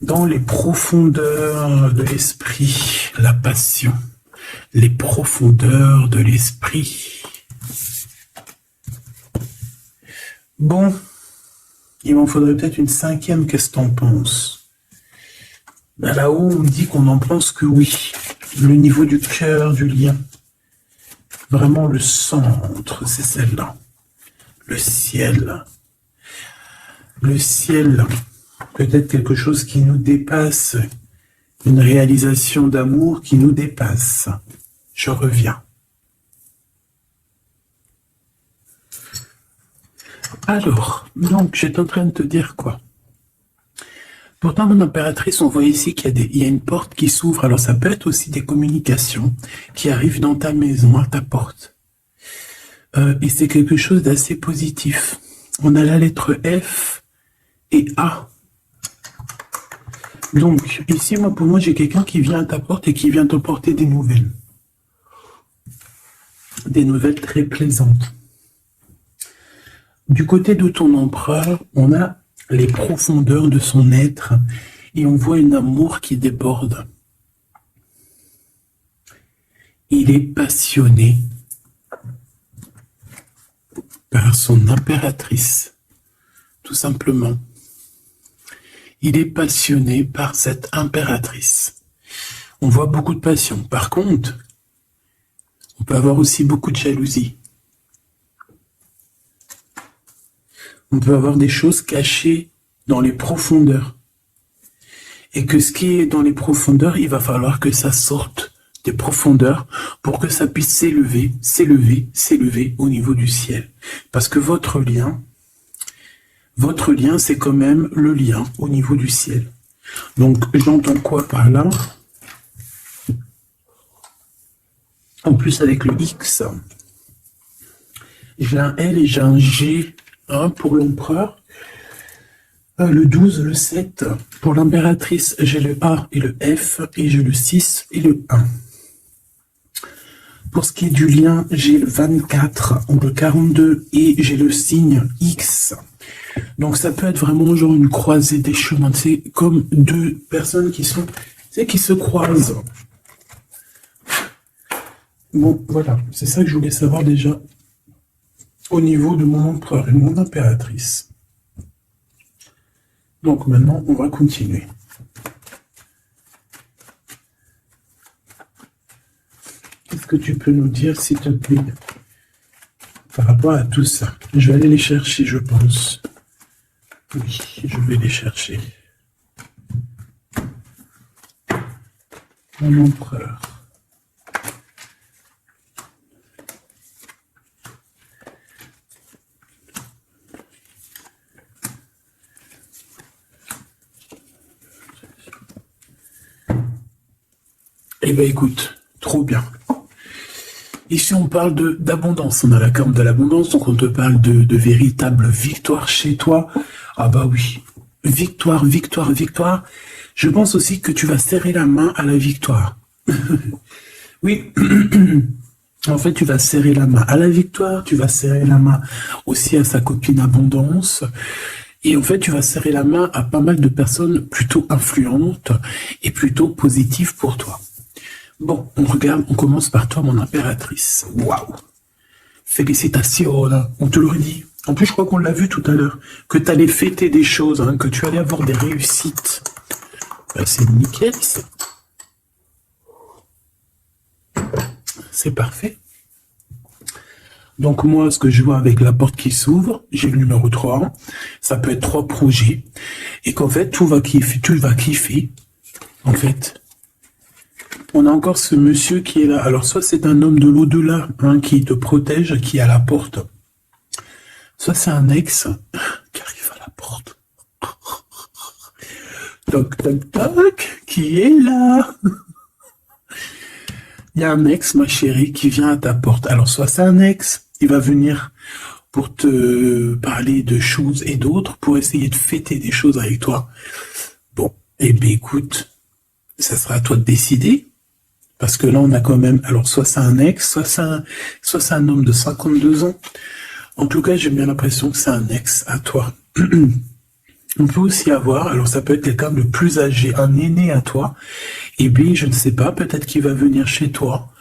Dans les profondeurs de l'esprit, la passion, les profondeurs de l'esprit. Bon, il m'en faudrait peut-être une 5e, qu'est-ce que t'en penses? Ben là-haut, on me dit qu'on n'en pense que oui. Le niveau du cœur, du lien. Vraiment le centre, c'est celle-là. Le ciel. Le ciel. Peut-être quelque chose qui nous dépasse, une réalisation d'amour qui nous dépasse. Je reviens. Alors, donc, j'étais en train de te dire quoi? Pourtant, mon impératrice, on voit ici il y a une porte qui s'ouvre. Alors, ça peut être aussi des communications qui arrivent dans ta maison, à ta porte. Et c'est quelque chose d'assez positif. On a la lettre F et A. Donc, ici, pour moi, j'ai quelqu'un qui vient à ta porte et qui vient te porter des nouvelles. Des nouvelles très plaisantes. Du côté de ton empereur, on a les profondeurs de son être et on voit un amour qui déborde. Il est passionné par son impératrice, tout simplement. Il est passionné par cette impératrice. On voit beaucoup de passion. Par contre, on peut avoir aussi beaucoup de jalousie. On peut avoir des choses cachées dans les profondeurs. Et que ce qui est dans les profondeurs, il va falloir que ça sorte des profondeurs pour que ça puisse s'élever, s'élever, s'élever au niveau du ciel. Parce que votre lien, c'est quand même le lien au niveau du ciel. Donc, j'entends quoi par là? En plus, avec le X, j'ai un L et j'ai un G pour l'empereur. Le 12, le 7. Pour l'impératrice, j'ai le A et le F, et j'ai le 6 et le 1. Pour ce qui est du lien, j'ai le 24, le 42, et j'ai le signe X. Donc ça peut être vraiment genre une croisée des chemins. C'est comme deux personnes qui se croisent. Bon, voilà, c'est ça que je voulais savoir déjà au niveau de mon empereur et mon impératrice. Donc maintenant, on va continuer. Qu'est-ce que tu peux nous dire, s'il te plaît, par rapport à tout ça? Je vais aller les chercher, je pense. Oui, je vais les chercher. Mon empereur. Eh bien, écoute, trop bien. Ici, on parle d'abondance. On a la carte de l'abondance, donc on te parle de véritable victoire chez toi. Ah bah oui, victoire, victoire, victoire. Je pense aussi que tu vas serrer la main à la victoire. Oui, en fait, tu vas serrer la main à la victoire, tu vas serrer la main aussi à sa copine abondance. Et en fait, tu vas serrer la main à pas mal de personnes plutôt influentes et plutôt positives pour toi. Bon, on commence par toi, mon impératrice. Waouh! Félicitations, on te l'aurait dit. En plus, je crois qu'on l'a vu tout à l'heure, que tu allais fêter des choses, que tu allais avoir des réussites. Ben, c'est nickel, ça. C'est parfait. Donc moi, ce que je vois avec la porte qui s'ouvre, j'ai le numéro 3, ça peut être 3 projets, et qu'en fait, tu vas kiffer, en fait. On a encore ce monsieur qui est là. Alors, soit c'est un homme de l'au-delà qui te protège, qui est à la porte. Soit c'est un ex qui arrive à la porte. Toc, toc, toc, qui est là? Il y a un ex, ma chérie, qui vient à ta porte. Alors, soit c'est un ex, il va venir pour te parler de choses et d'autres, pour essayer de fêter des choses avec toi. Bon, eh bien, écoute, ça sera à toi de décider. Parce que là, on a quand même... Alors, soit c'est un ex, soit c'est un homme de 52 ans. En tout cas, j'ai bien l'impression que c'est un ex à toi. On peut aussi avoir... Alors, ça peut être quelqu'un de plus âgé, un aîné à toi. Et puis, je ne sais pas, peut-être qu'il va venir chez toi.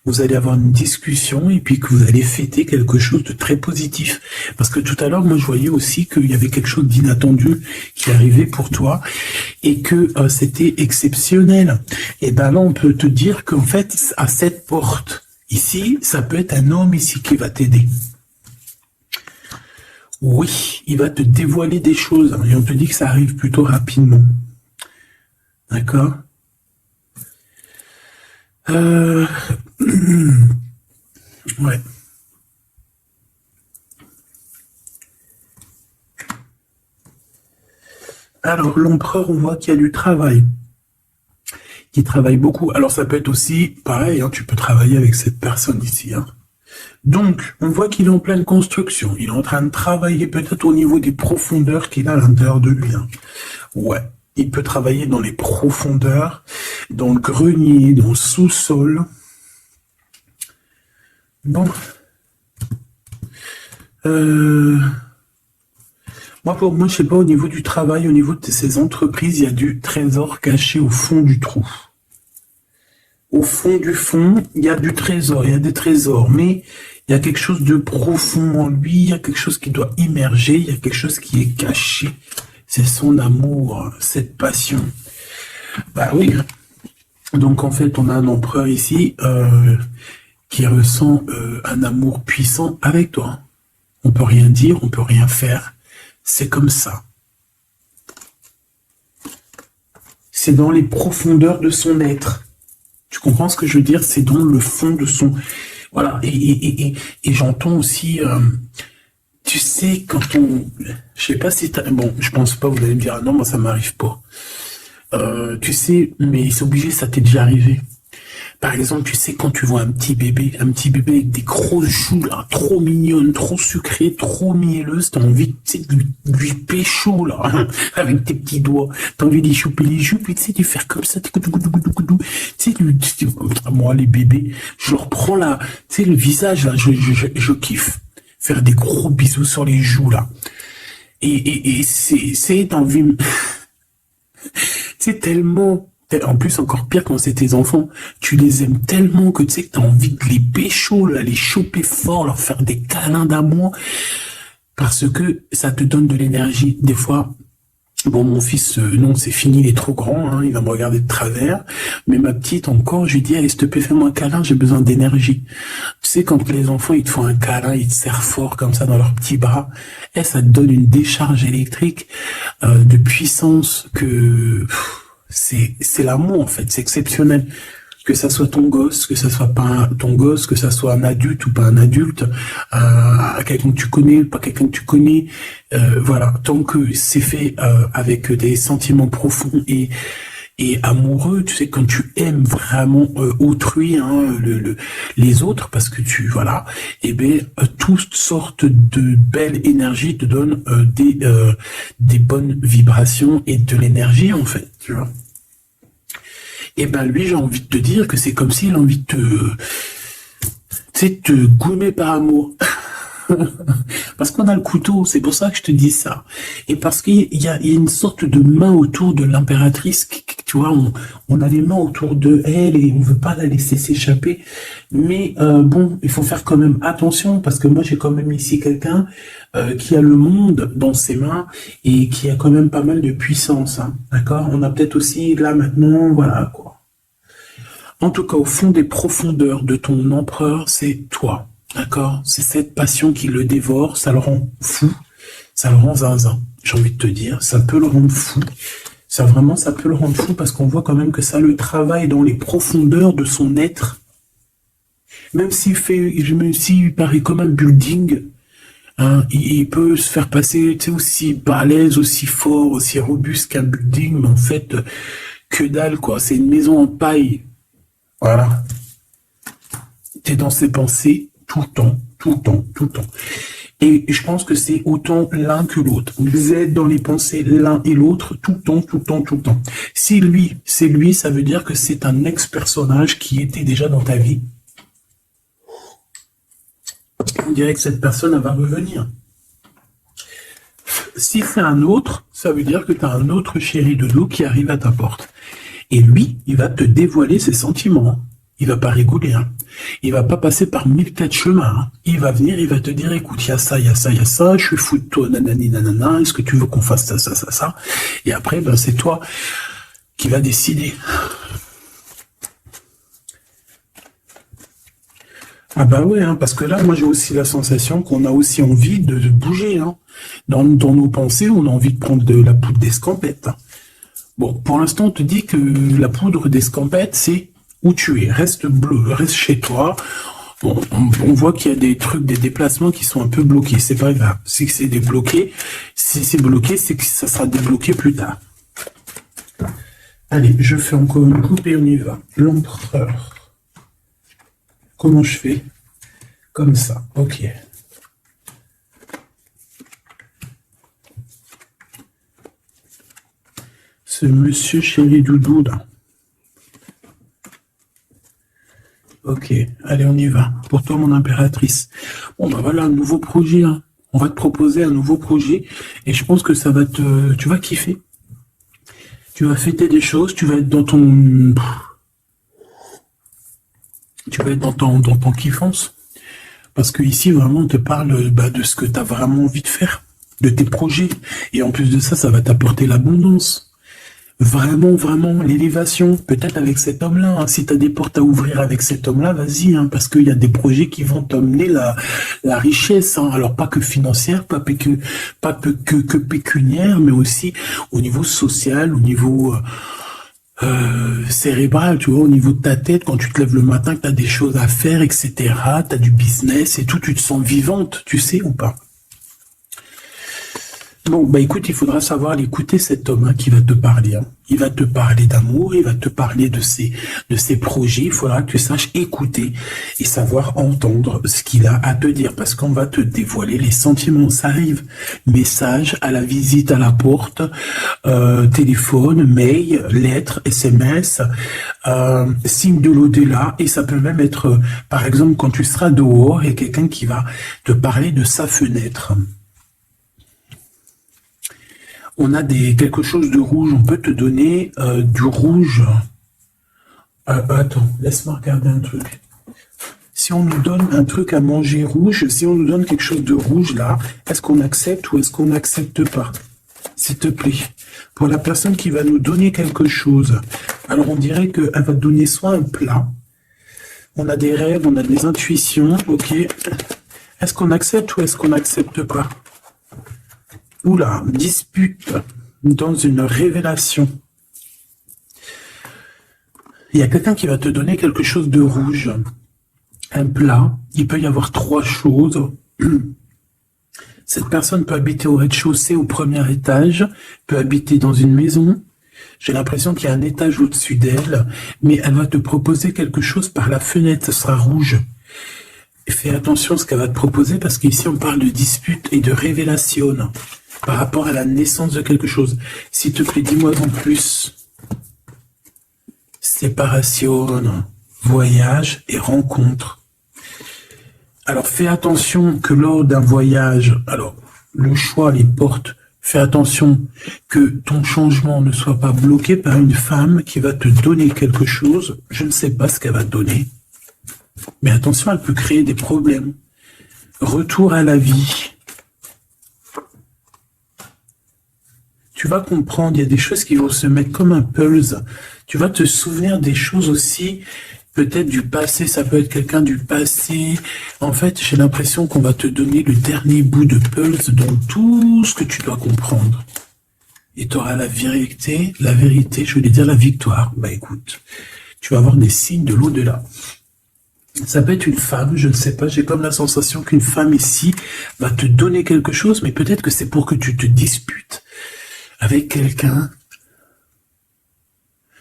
Vous allez avoir une discussion et puis que vous allez fêter quelque chose de très positif. Parce que tout à l'heure, moi, je voyais aussi qu'il y avait quelque chose d'inattendu qui arrivait pour toi et que c'était exceptionnel. Et ben là, on peut te dire qu'en fait, à cette porte, ici, ça peut être un homme ici qui va t'aider. Oui, il va te dévoiler des choses et on te dit que ça arrive plutôt rapidement. D'accord ? Ouais. Alors, l'empereur, on voit qu'il y a du travail, qui travaille beaucoup. Alors, ça peut être aussi pareil, hein, tu peux travailler avec cette personne ici. Hein. Donc, on voit qu'il est en pleine construction. Il est en train de travailler peut-être au niveau des profondeurs qu'il a à l'intérieur de lui. Hein. Ouais, il peut travailler dans les profondeurs, dans le grenier, dans le sous-sol. Bon. Moi, pour moi, je sais pas, au niveau du travail, au niveau de ces entreprises, il y a du trésor caché au fond du trou. Au fond du fond, il y a du trésor, il y a des trésors, mais il y a quelque chose de profond en lui, il y a quelque chose qui doit immerger, il y a quelque chose qui est caché. C'est son amour, cette passion. Bah oui. Donc en fait, on a un empereur ici qui ressent un amour puissant avec toi. On peut rien dire, on peut rien faire. C'est comme ça. C'est dans les profondeurs de son être. Tu comprends ce que je veux dire? C'est dans le fond de son... Voilà. Et j'entends aussi... tu sais, quand on... Je sais pas si t'as... Bon, je pense pas, vous allez me dire, ah non, moi ça m'arrive pas. Tu sais, mais c'est obligé, ça t'est déjà arrivé. Par exemple, tu sais, quand tu vois un petit bébé avec des grosses joues, là, trop mignonnes, trop sucrées, trop mielleuses, t'as envie, tu sais, de lui pécho, là, avec tes petits doigts. T'as envie d'y choper les joues, puis tu sais, de faire comme ça, tu sais, moi, les bébés, je leur prends là, tu sais, le visage, là, je kiffe. Faire des gros bisous sur les joues, là. Et c'est envie, c'est tellement... En plus, encore pire quand c'est tes enfants, tu les aimes tellement que tu sais que t'as envie de les pécho, là, les choper fort, leur faire des câlins d'amour, parce que ça te donne de l'énergie. Des fois, bon, mon fils, non, c'est fini, il est trop grand, hein, il va me regarder de travers, mais ma petite, encore, je lui dis, allez, s'il te plaît, fais-moi un câlin, j'ai besoin d'énergie. Tu sais, quand les enfants, ils te font un câlin, ils te serrent fort, comme ça, dans leurs petits bras, et ça te donne une décharge électrique, de puissance que... C'est l'amour, en fait, c'est exceptionnel. Que ça soit ton gosse, que ça soit pas ton gosse, que ça soit un adulte ou pas un adulte, quelqu'un que tu connais, pas quelqu'un que tu connais, voilà, tant que c'est fait avec des sentiments profonds et amoureux, tu sais, quand tu aimes vraiment autrui, hein, les autres, parce que tu, voilà, et bien, toutes sortes de belles énergies te donnent des bonnes vibrations et de l'énergie, en fait, tu vois. Et ben lui, j'ai envie de te dire que c'est comme s'il a envie de te goumer par amour. Parce qu'on a le couteau, c'est pour ça que je te dis ça. Et parce qu'il y a une sorte de main autour de l'impératrice, tu vois, on a les mains autour de elle et on veut pas la laisser s'échapper. Mais bon, il faut faire quand même attention parce que moi j'ai quand même ici quelqu'un qui a le monde dans ses mains et qui a quand même pas mal de puissance. Hein, d'accord? On a peut-être aussi là maintenant, voilà quoi. En tout cas, au fond des profondeurs de ton empereur, c'est toi. D'accord? C'est cette passion qui le dévore, ça le rend fou, ça le rend zinzin. J'ai envie de te dire, ça peut le rendre fou. Ça vraiment, ça peut le rendre fou parce qu'on voit quand même que ça le travaille dans les profondeurs de son être. Même s'il paraît comme un building, hein, il peut se faire passer, tu sais, aussi balèze, aussi fort, aussi robuste qu'un building, mais en fait, que dalle, quoi. C'est une maison en paille. Voilà. T'es dans ses pensées tout le temps, tout le temps, tout le temps. Et je pense que c'est autant l'un que l'autre. Vous êtes dans les pensées l'un et l'autre tout le temps, tout le temps, tout le temps. Si lui, c'est lui, ça veut dire que c'est un ex-personnage qui était déjà dans ta vie. On dirait que cette personne, elle va revenir. Si c'est un autre, ça veut dire que tu as un autre chéri de dos qui arrive à ta porte. Et lui, il va te dévoiler ses sentiments. Il va pas rigoler. Hein. Il va pas passer par 1000 tas de chemins. Hein. Il va venir, il va te dire, écoute, il y a ça, il y a ça, il y a ça, je suis fou de toi, nanani, nanana, est-ce que tu veux qu'on fasse ça, ça, ça, ça? Et après, ben, c'est toi qui va décider. Ah bah ouais, hein, parce que là, moi j'ai aussi la sensation qu'on a aussi envie de bouger. Hein. Dans nos pensées, on a envie de prendre de la poudre d'escampette. Hein. Bon, pour l'instant, on te dit que la poudre d'escampette, c'est où tu es. Reste bleu, reste chez toi. On voit qu'il y a des trucs, des déplacements qui sont un peu bloqués. C'est pas grave. Si c'est débloqué, si c'est bloqué, c'est que ça sera débloqué plus tard. Allez, je fais encore une coupe et on y va. L'empereur. Comment je fais? Comme ça. Ok. Ce monsieur chéri doudou là. Ok, allez, on y va. Pour toi, mon impératrice. Bon, bah voilà, un nouveau projet. Hein. On va te proposer un nouveau projet. Et je pense que ça va te... Tu vas kiffer. Tu vas fêter des choses. Tu vas être dans ton... Tu vas être dans ton kiffance. Parce que ici, vraiment, on te parle de ce que tu as vraiment envie de faire. De tes projets. Et en plus de ça, ça va t'apporter l'abondance. Vraiment, vraiment, l'élévation, peut-être avec cet homme-là. Hein. Si tu as des portes à ouvrir avec cet homme-là, vas-y, hein, parce qu'il y a des projets qui vont t'emmener la richesse. Hein. Alors, pas que financière, pas que pécuniaire, mais aussi au niveau social, au niveau cérébral, tu vois, au niveau de ta tête, quand tu te lèves le matin, que tu as des choses à faire, etc., tu as du business et tout, tu te sens vivante, tu sais ou pas? Bon, bah écoute, il faudra savoir l'écouter, cet homme qui va te parler. Hein. Il va te parler d'amour, il va te parler de ses projets. Il faudra que tu saches écouter et savoir entendre ce qu'il a à te dire, parce qu'on va te dévoiler les sentiments. Ça arrive. Message à la visite à la porte, téléphone, mail, lettre, SMS, signe de l'au-delà, et ça peut même être, par exemple, quand tu seras dehors, il y a quelqu'un qui va te parler de sa fenêtre. On a quelque chose de rouge, on peut te donner du rouge. Attends, laisse-moi regarder un truc. Si on nous donne un truc à manger rouge, si on nous donne quelque chose de rouge là, est-ce qu'on accepte ou est-ce qu'on n'accepte pas? S'il te plaît. Pour la personne qui va nous donner quelque chose, alors on dirait qu'elle va te donner soit un plat, on a des rêves, on a des intuitions, ok. Est-ce qu'on accepte ou est-ce qu'on n'accepte pas? Oula, dispute dans une révélation. Il y a quelqu'un qui va te donner quelque chose de rouge, un plat. Il peut y avoir 3 choses. Cette personne peut habiter au rez-de-chaussée, au premier étage, peut habiter dans une maison. J'ai l'impression qu'il y a un étage au-dessus d'elle, mais elle va te proposer quelque chose par la fenêtre, ce sera rouge. Fais attention à ce qu'elle va te proposer, parce qu'ici on parle de dispute et de révélation. Par rapport à la naissance de quelque chose. S'il te plaît, dis-moi en plus. Séparation, voyage et rencontre. Alors, fais attention que lors d'un voyage, alors, le choix, les portes, fais attention que ton changement ne soit pas bloqué par une femme qui va te donner quelque chose. Je ne sais pas ce qu'elle va te donner. Mais attention, elle peut créer des problèmes. Retour à la vie. Tu vas comprendre, il y a des choses qui vont se mettre comme un pulse. Tu vas te souvenir des choses aussi, peut-être du passé, ça peut être quelqu'un du passé. En fait, j'ai l'impression qu'on va te donner le dernier bout de pulse dans tout ce que tu dois comprendre. Et tu auras la vérité, je voulais dire la victoire. Bah écoute, tu vas avoir des signes de l'au-delà. Ça peut être une femme, je ne sais pas, j'ai comme la sensation qu'une femme ici va te donner quelque chose, mais peut-être que c'est pour que tu te disputes avec quelqu'un.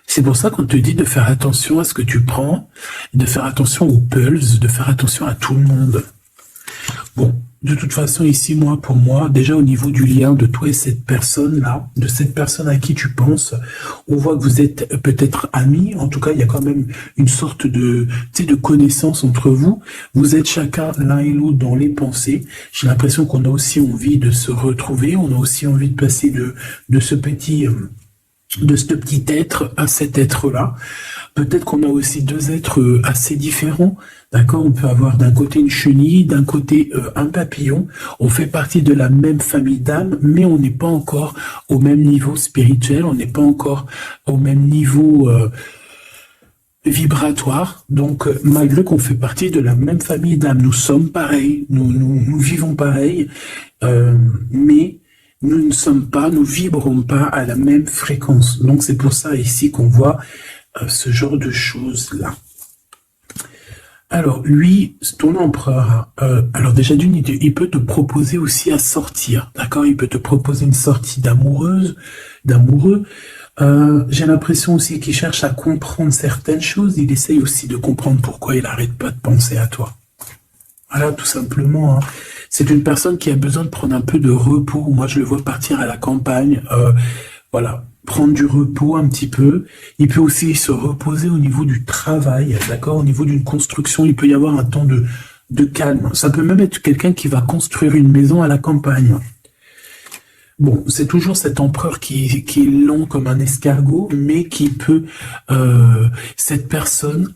C'est pour ça qu'on te dit de faire attention à ce que tu prends, de faire attention aux pulses, de faire attention à tout le monde. Bon, de toute façon, ici, pour moi, déjà au niveau du lien de toi et cette personne-là, de cette personne à qui tu penses, on voit que vous êtes peut-être amis. En tout cas, il y a quand même une sorte de connaissance entre vous. Vous êtes chacun l'un et l'autre dans les pensées. J'ai l'impression qu'on a aussi envie de se retrouver. On a aussi envie de passer de ce petit être à cet être-là. Peut-être qu'on a aussi 2 êtres assez différents, d'accord? On peut avoir d'un côté une chenille, d'un côté un papillon. On fait partie de la même famille d'âmes, mais on n'est pas encore au même niveau spirituel, on n'est pas encore au même niveau vibratoire. Donc, malgré qu'on fait partie de la même famille d'âmes, nous sommes pareils, nous vivons pareil, mais nous ne sommes pas, nous vibrons pas à la même fréquence. Donc c'est pour ça ici qu'on voit ce genre de choses-là. Alors, lui, ton empereur, alors déjà d'une, il peut te proposer aussi à sortir, d'accord? Il peut te proposer une sortie d'amoureux. J'ai l'impression aussi qu'il cherche à comprendre certaines choses. Il essaye aussi de comprendre pourquoi il arrête pas de penser à toi. Voilà, tout simplement, hein. C'est une personne qui a besoin de prendre un peu de repos. Moi, je le vois partir à la campagne, voilà, prendre du repos un petit peu. Il peut aussi se reposer au niveau du travail, d'accord? Au niveau d'une construction, il peut y avoir un temps de calme. Ça peut même être quelqu'un qui va construire une maison à la campagne. Bon, c'est toujours cet empereur qui est long comme un escargot, mais qui peut, cette personne,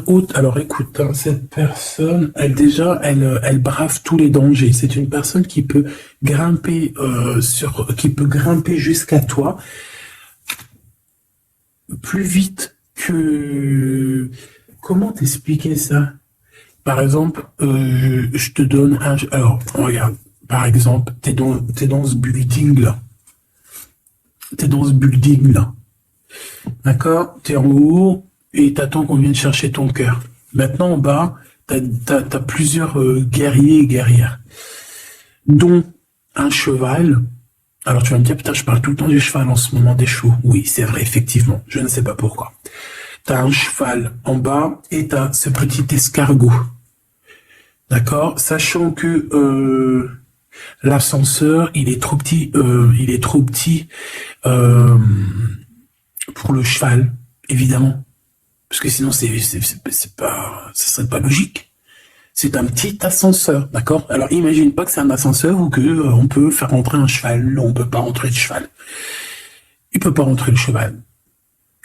haute, alors écoute, hein, cette personne, elle brave tous les dangers. C'est une personne qui peut grimper jusqu'à toi plus vite que, comment t'expliquer ça? Par exemple, je te donne alors, regarde, par exemple, t'es dans ce building là. D'accord? T'es en haut, et t'attends qu'on vienne chercher ton cœur. Maintenant, en bas, t'as plusieurs guerriers et guerrières, dont un cheval. Alors tu vas me dire, putain, je parle tout le temps du cheval en ce moment des chevaux. Oui, c'est vrai, effectivement, je ne sais pas pourquoi. T'as un cheval en bas et t'as ce petit escargot. D'accord? Sachant que l'ascenseur, il est trop petit pour le cheval, évidemment. Parce que sinon, ça serait pas logique. C'est un petit ascenseur, d'accord? Alors, imagine pas que c'est un ascenseur ou que on peut faire rentrer un cheval. Non, on peut pas rentrer le cheval. Il peut pas rentrer le cheval.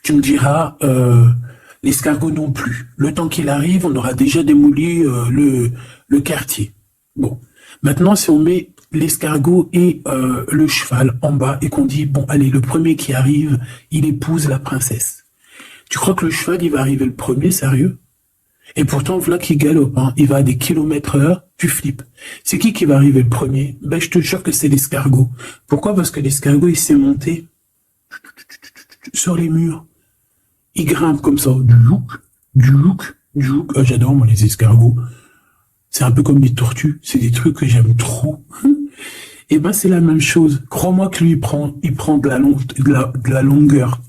Tu me diras, l'escargot non plus. Le temps qu'il arrive, on aura déjà démoli le quartier. Bon. Maintenant, si on met l'escargot et le cheval en bas et qu'on dit, bon, allez, le premier qui arrive, il épouse la princesse. Tu crois que le cheval, il va arriver le premier, sérieux? Et pourtant, voilà qu'il galope, hein. Il va à des kilomètres heure, tu flippes. C'est qui va arriver le premier? Ben, je te jure que c'est l'escargot. Pourquoi? Parce que l'escargot, il s'est monté sur les murs. Il grimpe comme ça, du look. Oh, j'adore, moi, les escargots. C'est un peu comme les tortues. C'est des trucs que j'aime trop. Et ben, c'est la même chose. Crois-moi que lui, il prend de la longueur.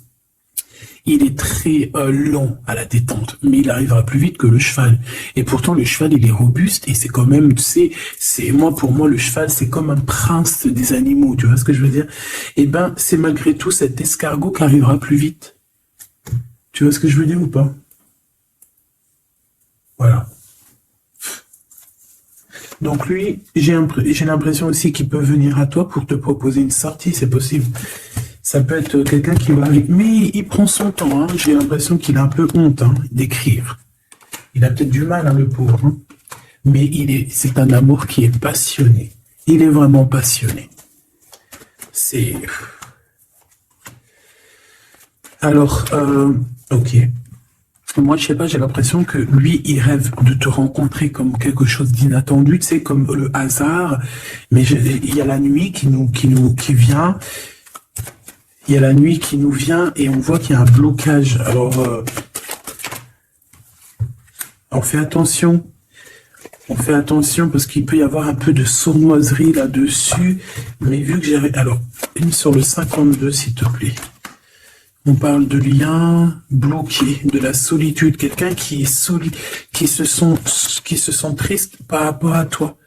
Il est très lent à la détente, mais il arrivera plus vite que le cheval. Et pourtant, le cheval, il est robuste et c'est quand même, pour moi, le cheval, c'est comme un prince des animaux. Tu vois ce que je veux dire? Et ben, c'est malgré tout cet escargot qui arrivera plus vite. Tu vois ce que je veux dire ou pas? Voilà. Donc lui, j'ai l'impression aussi qu'il peut venir à toi pour te proposer une sortie, c'est possible. Ça peut être quelqu'un qui va arriver, mais il prend son temps, hein. J'ai l'impression qu'il a un peu honte, hein, d'écrire. Il a peut-être du mal, hein, le pauvre, hein. Mais c'est un amour qui est passionné. Il est vraiment passionné. Alors, ok. Moi, je sais pas, j'ai l'impression que lui, il rêve de te rencontrer comme quelque chose d'inattendu, tu sais, comme le hasard. Mais il y a la nuit qui vient. Il y a la nuit qui nous vient et on voit qu'il y a un blocage. Alors, on fait attention. On fait attention parce qu'il peut y avoir un peu de sournoiserie là-dessus. Mais vu que j'avais... Alors, une sur le 52, s'il te plaît. On parle de lien bloqué, de la solitude. Quelqu'un qui se sent triste par rapport à toi.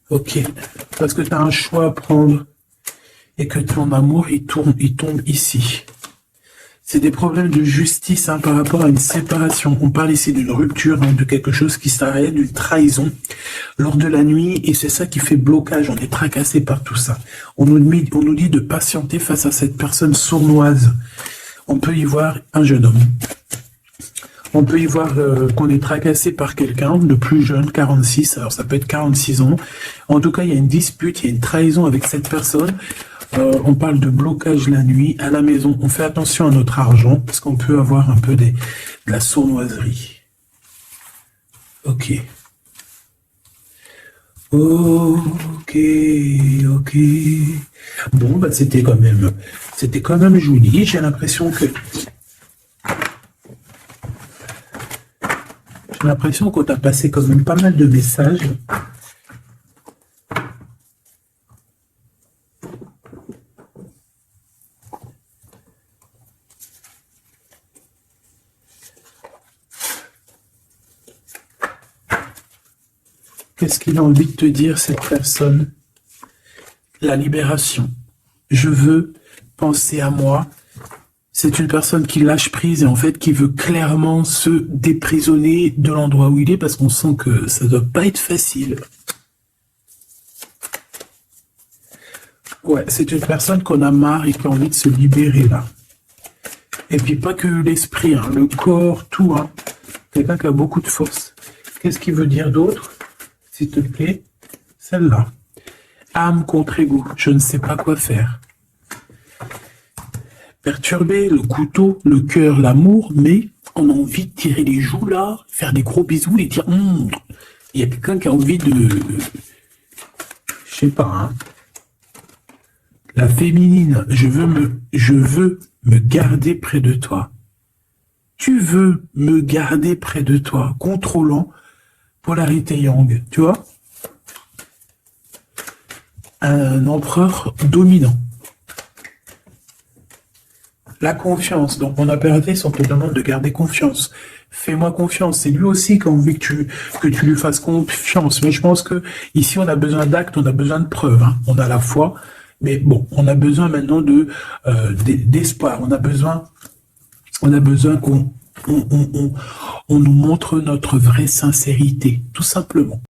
Ok. Parce que tu as un choix à prendre. Et que ton amour, il tombe ici. C'est des problèmes de justice, hein, par rapport à une séparation. On parle ici d'une rupture, hein, de quelque chose qui s'arrête, d'une trahison lors de la nuit, et c'est ça qui fait blocage. On est tracassé par tout ça. On nous dit de patienter face à cette personne sournoise. On peut y voir un jeune homme. On peut y voir qu'on est tracassé par quelqu'un de plus jeune, 46, alors ça peut être 46 ans. En tout cas, il y a une dispute, il y a une trahison avec cette personne. On parle de blocage la nuit à la maison. On fait attention à notre argent parce qu'on peut avoir un peu de la sournoiserie. Ok. Ok. Bon, bah c'était quand même joli. J'ai l'impression que J'ai l'impression qu'on t'a passé quand même pas mal de messages. Qu'est-ce qu'il a envie de te dire, cette personne? La libération. Je veux penser à moi. C'est une personne qui lâche prise et en fait qui veut clairement se déprisonner de l'endroit où il est parce qu'on sent que ça doit pas être facile. Ouais, c'est une personne qu'on a marre et qui a envie de se libérer là. Et puis pas que l'esprit, hein, le corps, tout. Hein. Quelqu'un qui a beaucoup de force. Qu'est-ce qu'il veut dire d'autre? S'il te plaît, celle-là. Âme contre ego, je ne sais pas quoi faire. Perturbé, le couteau, le cœur, l'amour, mais on a envie de tirer les joues là, faire des gros bisous et dire il y a quelqu'un qui a envie de... Je sais pas, hein. La féminine, je veux me garder près de toi. Tu veux me garder près de toi, contrôlant, polarité yang, tu vois? Un empereur dominant. La confiance. Donc, mon impératrice, on te demande de garder confiance. Fais-moi confiance. C'est lui aussi qui a envie que tu lui fasses confiance. Mais je pense que ici, on a besoin d'actes, on a besoin de preuves. Hein. On a la foi. Mais bon, on a besoin maintenant d'espoir. On a besoin qu'on nous montre notre vraie sincérité, tout simplement.